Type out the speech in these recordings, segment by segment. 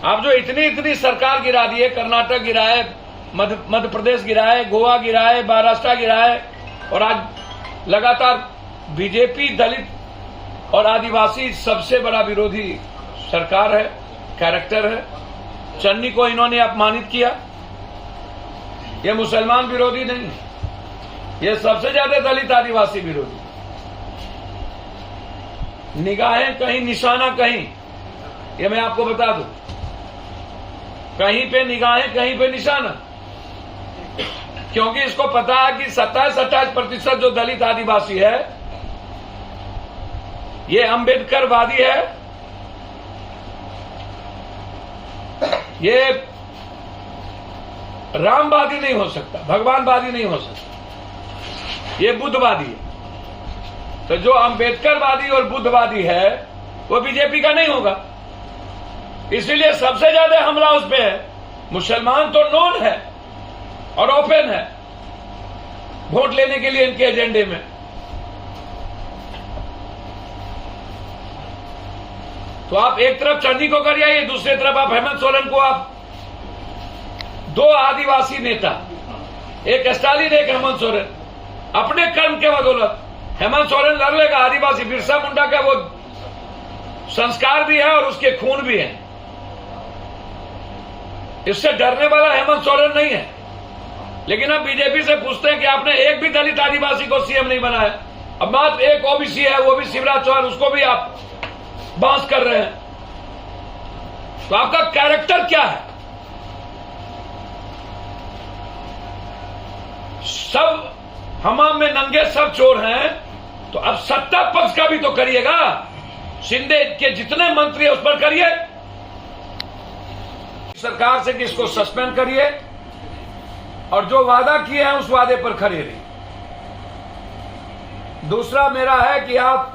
आप जो इतनी इतनी सरकार गिरा दी है, कर्नाटक गिरा है, मध्य प्रदेश गिरा है, गोवा गिरा है, महाराष्ट्र गिरा है, और आज लगातार बीजेपी दलित और आदिवासी सबसे बड़ा विरोधी सरकार है, कैरेक्टर है। चन्नी को इन्होंने अपमानित किया। ये मुसलमान विरोधी नहीं, ये सबसे ज्यादा दलित आदिवासी विरोधी। निगाहें कहीं, निशाना कहीं, ये मैं आपको बता दूं, कहीं पे निगाहें, कहीं पे निशाना। क्योंकि इसको पता है कि 27-28% जो दलित आदिवासी है ये अंबेडकरवादी है, ये रामवादी नहीं हो सकता, भगवानवादी नहीं हो सकता, ये बुद्धवादी है। तो जो अंबेडकरवादी और बुद्धवादी है वो बीजेपी का नहीं होगा। इसीलिए सबसे ज्यादा हमला उस पे है। मुसलमान तो नोन है और ओपन है वोट लेने के लिए इनके एजेंडे में। तो आप एक तरफ चन्नी को कर आइए, दूसरी तरफ आप हेमंत सोरेन को, आप दो आदिवासी नेता, एक स्टालिन एक हेमंत सोरेन, अपने कर्म के बदौलत हेमंत सोरेन लड़ लेगा। आदिवासी बिरसा मुंडा का वो संस्कार भी है और उसके खून भी है, इससे डरने वाला हेमंत सोरेन नहीं है। लेकिन अब बीजेपी से पूछते हैं कि आपने एक भी दलित आदिवासी को सीएम नहीं बनाया। अब बात एक ओबीसी है, वो भी शिवराज चौहान, उसको भी आप बांस कर रहे हैं। तो आपका कैरेक्टर क्या है? सब हमाम में नंगे सब चोर हैं, तो अब सत्ता पक्ष का भी तो करिएगा। शिंदे के जितने मंत्री है उस पर करिए, सरकार से कि इसको सस्पेंड करिए और जो वादा किए हैं उस वादे पर खड़े रहिए। दूसरा मेरा है कि आप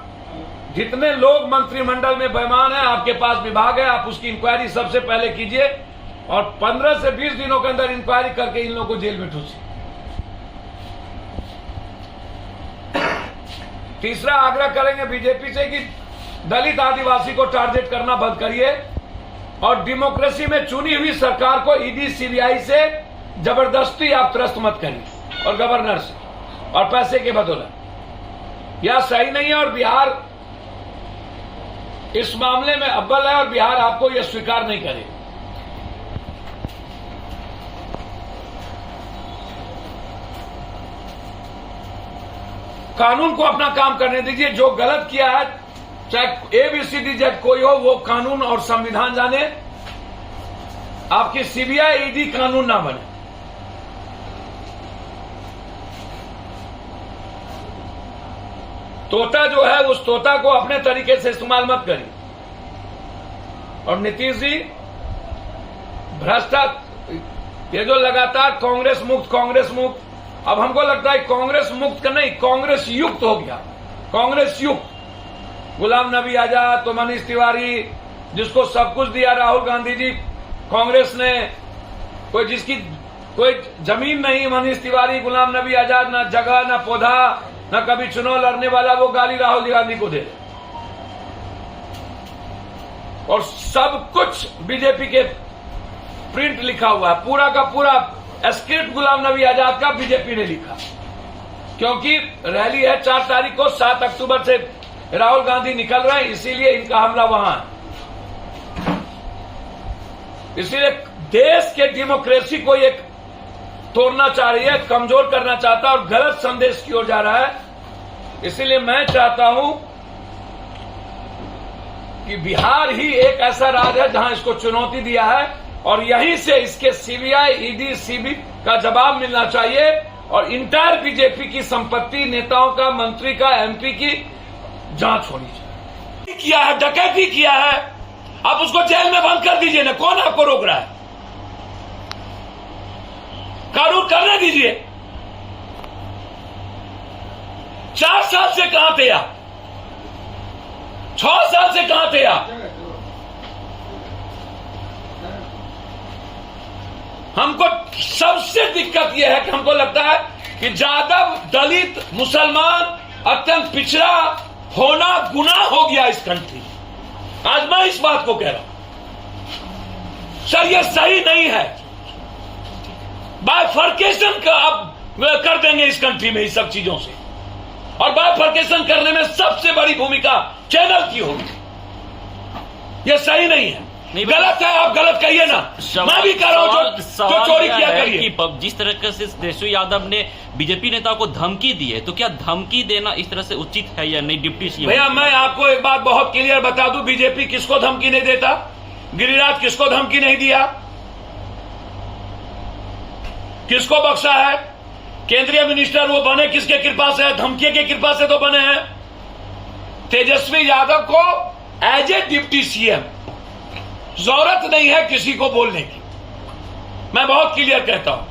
जितने लोग मंत्रिमंडल में बेईमान हैं, आपके पास विभाग है, आप उसकी इंक्वायरी सबसे पहले कीजिए और 15 से 20 दिनों के अंदर इंक्वायरी करके इन लोगों को जेल में ठूसिए। तीसरा आग्रह करेंगे बीजेपी से कि दलित आदिवासी को टारगेट करना बंद करिए और डेमोक्रेसी में चुनी हुई सरकार को ईडी सीबीआई से जबरदस्ती आप त्रस्त मत करिए और गवर्नर से और पैसे के बदौलत। यह सही नहीं है और बिहार इस मामले में अव्वल है और बिहार आपको यह स्वीकार नहीं करेगा। कानून को अपना काम करने दीजिए। जो गलत किया है, चाहे एबीसीडी जज कोई हो, वो कानून और संविधान जाने। आपकी सीबीआई ईडी कानून ना बने। तोता जो है उस तोता को अपने तरीके से इस्तेमाल मत करिए। और नीतीश जी, भ्रष्टाचार, ये जो लगातार कांग्रेस मुक्त, अब हमको लगता है कांग्रेस मुक्त का नहीं, कांग्रेस युक्त हो गया। कांग्रेस युक्त गुलाम नबी आजाद, तो मनीष तिवारी, जिसको सब कुछ दिया राहुल गांधी जी, कांग्रेस ने जिसकी कोई जमीन नहीं, मनीष तिवारी, गुलाम नबी आजाद, ना जगह ना पौधा, ना कभी चुनाव लड़ने वाला, वो गाली राहुल गांधी को दे। और सब कुछ बीजेपी के प्रिंट लिखा हुआ है, पूरा का पूरा स्क्रिप्ट गुलाम नबी आजाद का बीजेपी ने लिखा। क्योंकि रैली है 4 तारीख को, 7 अक्टूबर से राहुल गांधी निकल रहे हैं, इसीलिए इनका हमला वहां है। इसलिए देश के डेमोक्रेसी को एक तोड़ना चाह रही है, कमजोर करना चाहता है और गलत संदेश की ओर जा रहा है। इसलिए मैं चाहता हूं कि बिहार ही एक ऐसा राज्य है जहां इसको चुनौती दिया है और यहीं से इसके सीबीआई, ईडी, सीबी का जवाब मिलना चाहिए और इंटायर बीजेपी की संपत्ति, नेताओं का, मंत्री का, एमपी की जांच होनी चाहिए। किया है, डकैती किया है, आप उसको जेल में बंद कर दीजिए ना, कौन आपको रोक रहा है? कानून करने दीजिए। 4 साल से कहां थे आप? 6 साल से कहां थे आप? हमको सबसे दिक्कत यह है कि हमको लगता है कि जादव, दलित, मुसलमान, अत्यंत पिछड़ा होना गुनाह हो गया इस कंट्री। आज मैं इस बात को कह रहा हूं। सर ये सही नहीं है। बाइफर्केशन का अब कर देंगे इस कंट्री में इस सब चीजों से, और बाइफर्केशन करने में सबसे बड़ी भूमिका चैनल की होगी। ये सही नहीं है, गलत है। आप गलत कहिए ना, मैं भी कर रहा हूं जो चोरी किया करिए। जिस तरह से तेजस्वी यादव ने बीजेपी नेता को धमकी दी है, तो क्या धमकी देना इस तरह से उचित है या नहीं? डिप्टी सीएम भैया मैं आपको एक बात बहुत क्लियर बता दूं, बीजेपी किसको धमकी नहीं देता, गिरिराज किसको धमकी नहीं दिया, किसको बख्शा है? केंद्रीय मिनिस्टर वो बने किसके कृपा से है? धमकी के कृपा से तो बने हैं। तेजस्वी यादव को एज ए डिप्टी सीएम जरूरत नहीं है किसी को बोलने की। मैं बहुत क्लियर कहता हूं,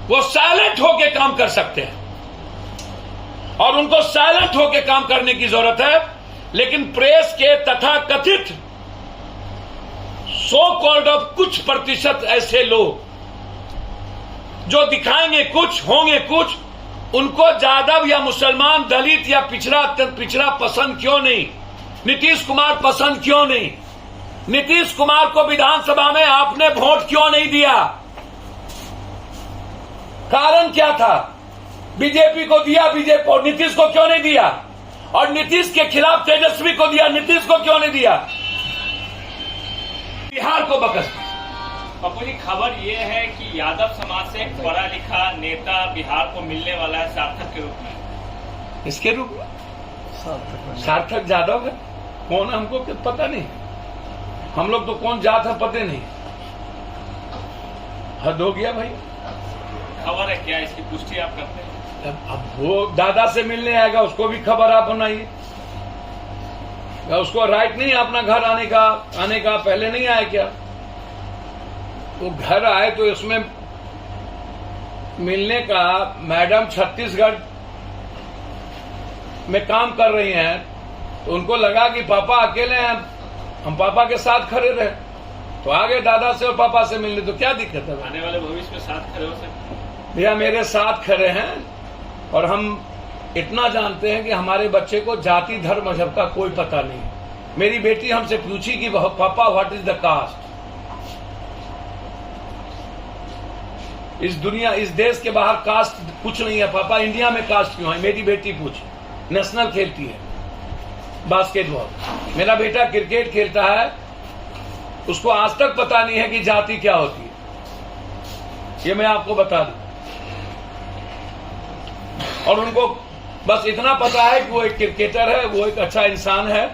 वो साइलेंट होके काम कर सकते हैं और उनको साइलेंट होके काम करने की जरूरत है। लेकिन प्रेस के तथाकथित सो कॉल्ड ऑफ कुछ प्रतिशत ऐसे लोग जो दिखाएंगे कुछ होंगे कुछ, उनको यादव या मुसलमान, दलित या पिछड़ा पसंद क्यों नहीं? नीतीश कुमार पसंद क्यों नहीं? नीतीश कुमार को विधानसभा में आपने वोट क्यों नहीं दिया? कारण क्या था? बीजेपी को दिया, बीजेपी और नीतीश को क्यों नहीं दिया? और नीतीश के खिलाफ तेजस्वी को दिया, नीतीश को क्यों नहीं दिया? बिहार को बकस। पप्पू जी, खबर ये है कि यादव समाज से एक पढ़ा लिखा नेता बिहार को मिलने वाला है सार्थक के रूप में। इसके रूप में सार्थक यादव है कौन है हमको पता नहीं। हम लोग तो कौन जात है पता नहीं। हद हो गया भाई। खबर है क्या, इसकी पुष्टि आप करते हैं? अब वो दादा से मिलने आएगा, उसको भी खबर आप बनाइए। उसको राइट नहीं अपना घर आने का पहले नहीं आया क्या? वो घर आए तो इसमें मिलने का। मैडम छत्तीसगढ़ में काम कर रही हैं, तो उनको लगा कि पापा अकेले हैं, हम पापा के साथ खड़े रहे, तो आगे दादा से और पापा से मिलने। तो क्या दिक्कत है? आने वाले भविष्य में साथ खड़े हो सकते? भैया मेरे साथ खड़े हैं, और हम इतना जानते हैं कि हमारे बच्चे को जाति धर्म मजहब का कोई पता नहीं। मेरी बेटी हमसे पूछी कि पापा व्हाट इज द कास्ट। इस दुनिया, इस देश के बाहर कास्ट कुछ नहीं है पापा, इंडिया में कास्ट क्यों है? मेरी बेटी पूछी। नेशनल खेलती है बास्केटबॉल, मेरा बेटा क्रिकेट खेलता है, उसको आज तक पता नहीं है कि जाति क्या होती है। ये मैं आपको बता दूं। और उनको बस इतना पता है कि वो एक क्रिकेटर है, वो एक अच्छा इंसान है,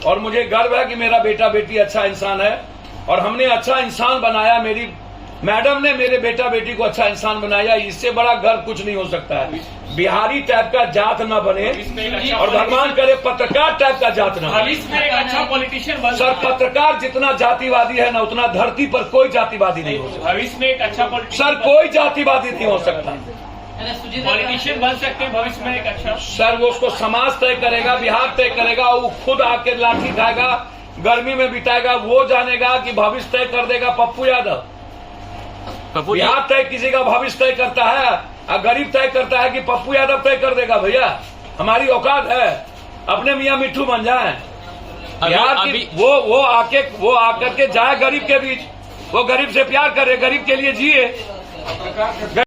और मुझे गर्व है कि मेरा बेटा बेटी अच्छा इंसान है, और हमने अच्छा इंसान बनाया। मेरी मैडम ने मेरे बेटा बेटी को अच्छा इंसान बनाया। इससे बड़ा गर्व कुछ नहीं हो सकता है। बिहारी टाइप का जात ना बने, और भगवान करे पत्रकार टाइप का जात ना बने। भविष्य में एक अच्छा पॉलिटिशियन बन सर, पत्रकार जितना जातिवादी है ना, उतना धरती पर कोई जातिवादी नहीं हो सकता। भविष्य में एक अच्छा सर, कोई जातिवादी नहीं हो सकता। पॉलिटिशियन बन सकते हैं भविष्य में एक अच्छा। सर, वो उसको समाज तय करेगा, बिहार तय करेगा। वो खुद आके लाठी खाएगा, गर्मी में बिताएगा, वो जानेगा कि भविष्य तय कर देगा पप्पू यादव। बिहार तय किसी का भविष्य तय करता है, और गरीब तय करता है कि पप्पू यादव तय कर देगा। भैया हमारी औकात है, अपने मियां मिट्ठू बन जाए। बिहार की वो आकर के जाए गरीब के बीच, वो गरीब से प्यार करे, गरीब के लिए जिए।